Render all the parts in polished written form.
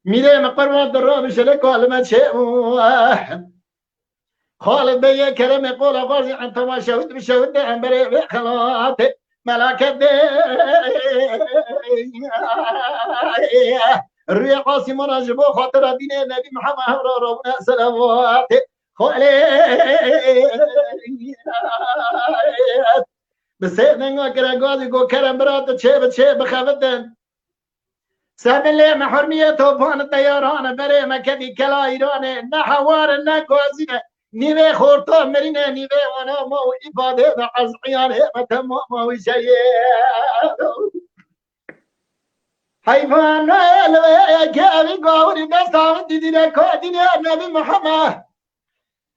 میره مقربان در راه بشه کلمت شعب خالد بيه كلام يقول غازي أنت ما شهد بشهد أمبر خلاط ملاك الريح قاسم راجبو خاطر دين النبي محمد ربنا سلامات خالد بس هنا كرا غازي جو كرم برات تشيب بخافتن سب اللي محرمية توفان الطيران بري مكدي كلا إيران نحوار نكوزينه نیوه خورتا مرینه نیوه وانا ما و ifade da az iyane tamam ma و şey hayvan elve kevi gavri besam didine kodine nabi Muhammad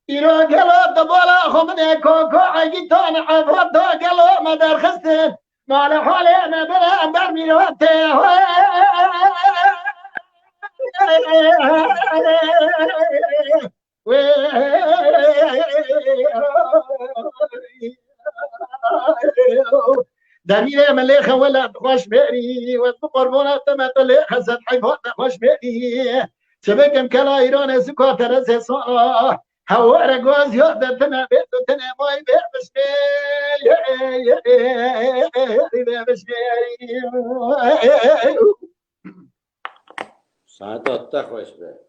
iro gelo da bola khomne ko agitan afata gelo madar khastin mal hale ma bala bar mirote دمير مليخة ولا خوش بيري والقربونة تمت اللي خزت حيفوت خوش بيري شبكم كلا إيران سكوة ترسي صلاة هوا رقوز يوضا تنا بيت تنا موي بيت بشبيري ساعت خوش به